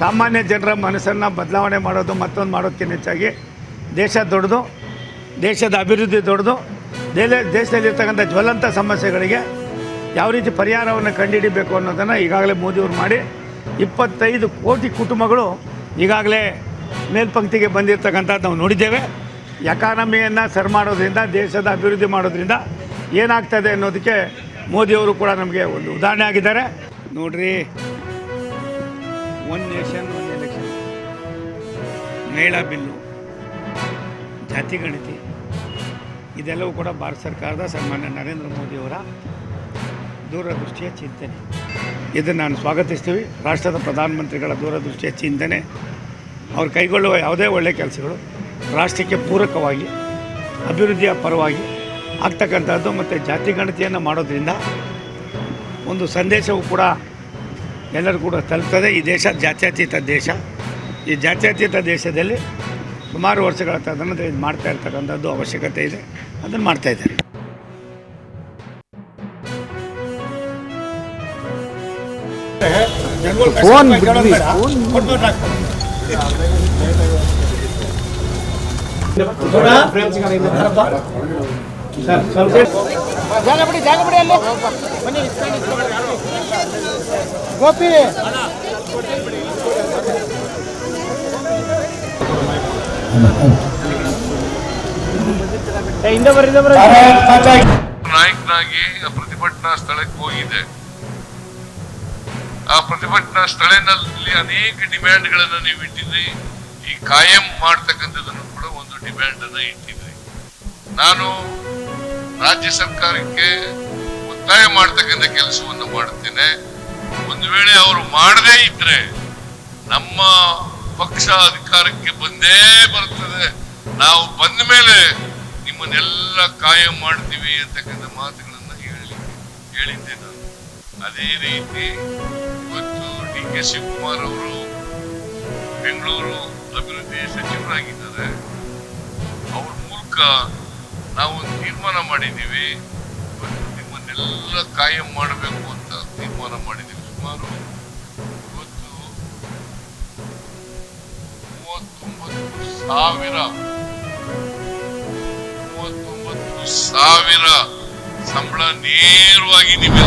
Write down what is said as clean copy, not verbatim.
ಸಾಮಾನ್ಯ ಜನರ ಮನಸ್ಸನ್ನು ಬದಲಾವಣೆ ಮಾಡೋದು ಮತ್ತೊಂದು ಮಾಡೋದಕ್ಕಿಂತ ಹೆಚ್ಚಾಗಿ ದೇಶ ದೊಡ್ಡದು, ದೇಶದ ಅಭಿವೃದ್ಧಿ ದೊಡ್ಡದು, ದೇಶದಲ್ಲಿರ್ತಕ್ಕಂಥ ಜ್ವಲಂತ ಸಮಸ್ಯೆಗಳಿಗೆ ಯಾವ ರೀತಿ ಪರಿಹಾರವನ್ನು ಕಂಡುಹಿಡಿಬೇಕು ಅನ್ನೋದನ್ನು ಈಗಾಗಲೇ ಮೋದಿಯವರು ಮಾಡಿ 25 ಕೋಟಿ ಕುಟುಂಬಗಳು ಈಗಾಗಲೇ ಮೇಲ್ಪಂಕ್ತಿಗೆ ಬಂದಿರತಕ್ಕಂಥದ್ದು ನಾವು ನೋಡಿದ್ದೇವೆ. ಎಕಾನಮಿಯನ್ನು ಸರ್ ಮಾಡೋದ್ರಿಂದ, ದೇಶದ ಅಭಿವೃದ್ಧಿ ಮಾಡೋದ್ರಿಂದ ಏನಾಗ್ತದೆ ಅನ್ನೋದಕ್ಕೆ ಮೋದಿಯವರು ಕೂಡ ನಮಗೆ ಒಂದು ಉದಾಹರಣೆ ಆಗಿದ್ದಾರೆ. ನೋಡ್ರಿ, ಒನ್ ನೇಷನ್ ಒನ್ ಎಲೆಕ್ಷನ್, ಮಹಿಳಾ ಬಿಲ್ಲು, ಜಾತಿ ಗಣತಿ, ಇದೆಲ್ಲವೂ ಕೂಡ ಭಾರತ ಸರ್ಕಾರದ ಸನ್ಮಾನ್ಯ ನರೇಂದ್ರ ಮೋದಿಯವರ ದೂರದೃಷ್ಟಿಯ ಚಿಂತನೆ. ಇದನ್ನು ನಾನು ಸ್ವಾಗತಿಸ್ತೀವಿ. ರಾಷ್ಟ್ರದ ಪ್ರಧಾನಮಂತ್ರಿಗಳ ದೂರದೃಷ್ಟಿಯ ಚಿಂತನೆ, ಅವ್ರು ಕೈಗೊಳ್ಳುವ ಯಾವುದೇ ಒಳ್ಳೆಯ ಕೆಲಸಗಳು ರಾಷ್ಟ್ರಕ್ಕೆ ಪೂರಕವಾಗಿ ಅಭಿವೃದ್ಧಿಯ ಪರವಾಗಿ ಆಗ್ತಕ್ಕಂಥದ್ದು. ಮತ್ತು ಜಾತಿ ಗಣತಿಯನ್ನು ಮಾಡೋದ್ರಿಂದ ಒಂದು ಸಂದೇಶವು ಕೂಡ ಎಲ್ಲರೂ ಕೂಡ ತಲುಪ್ತದೆ. ಈ ದೇಶ ಜಾತ್ಯತೀತ ದೇಶ. ಈ ಜಾತ್ಯತೀತ ದೇಶದಲ್ಲಿ ಸುಮಾರು ವರ್ಷಗಳ ತದನಂತರ ಇದು ಮಾಡ್ತಾ ಇರ್ತಕ್ಕಂಥದ್ದು ಅವಶ್ಯಕತೆ ಇದೆ. ಅದನ್ನು ಮಾಡ್ತಾಯಿದ್ದಾರೆ. ಗೋಪಿ ನಾಯಕನಾಗಿ ಪ್ರತಿಭಟನಾ ಸ್ಥಳಕ್ಕೆ ಹೋಗಿದೆ. ಆ ಪ್ರತಿಭಟನಾ ಸ್ಥಳದಲ್ಲಿ ಅನೇಕ ಡಿಮ್ಯಾಂಡ್ಗಳನ್ನು ನೀವು ಇಟ್ಟಿದ್ರಿ. ಈ ಕಾಯಂ ಮಾಡ್ತಕ್ಕಂಥದ್ದನ್ನು ಕೂಡ ಒಂದು ಡಿಮ್ಯಾಂಡ್ ಅನ್ನ ಇಟ್ಟಿದ್ರಿ. ನಾನು ರಾಜ್ಯ ಸರ್ಕಾರಕ್ಕೆ ಒತ್ತಾಯ ಮಾಡ್ತಕ್ಕಂಥ ಕೆಲಸವನ್ನು ಮಾಡುತ್ತೇನೆ. ಒಂದು ವೇಳೆ ಅವರು ಮಾಡದೇ ಇದ್ರೆ ನಮ್ಮ ಪಕ್ಷ ಅಧಿಕಾರಕ್ಕೆ ಬಂದೇ ಬರ್ತದೆ. ನಾವು ಬಂದ ಮೇಲೆ ನಿಮ್ಮನ್ನೆಲ್ಲ ಕಾಯಂ ಮಾಡ್ತೀವಿ ಅಂತಕ್ಕಂಥ ಮಾತುಗಳನ್ನ ಹೇಳಿದ್ದೆ ನಾನು. ಅದೇ ರೀತಿ ಇವತ್ತು DK ಶಿವಕುಮಾರ್ ಅವರು ಬೆಂಗಳೂರು ಅಭಿವೃದ್ಧಿ ಸಚಿವರಾಗಿದ್ದಾರೆ. ಅವ್ರ ಮೂಲಕ ನಾವು ಒಂದು ತೀರ್ಮಾನ ಮಾಡಿದ್ದೀವಿ. ನಿಮ್ಮನ್ನೆಲ್ಲ ಕಾಯಂ ಮಾಡಬೇಕು ಅಂತ ತೀರ್ಮಾನ ಮಾಡಿದ್ದೀವಿ. ಸುಮಾರು ಇವತ್ತು 39,000 ಸಂಬಳ ನೇರವಾಗಿ ನೀವು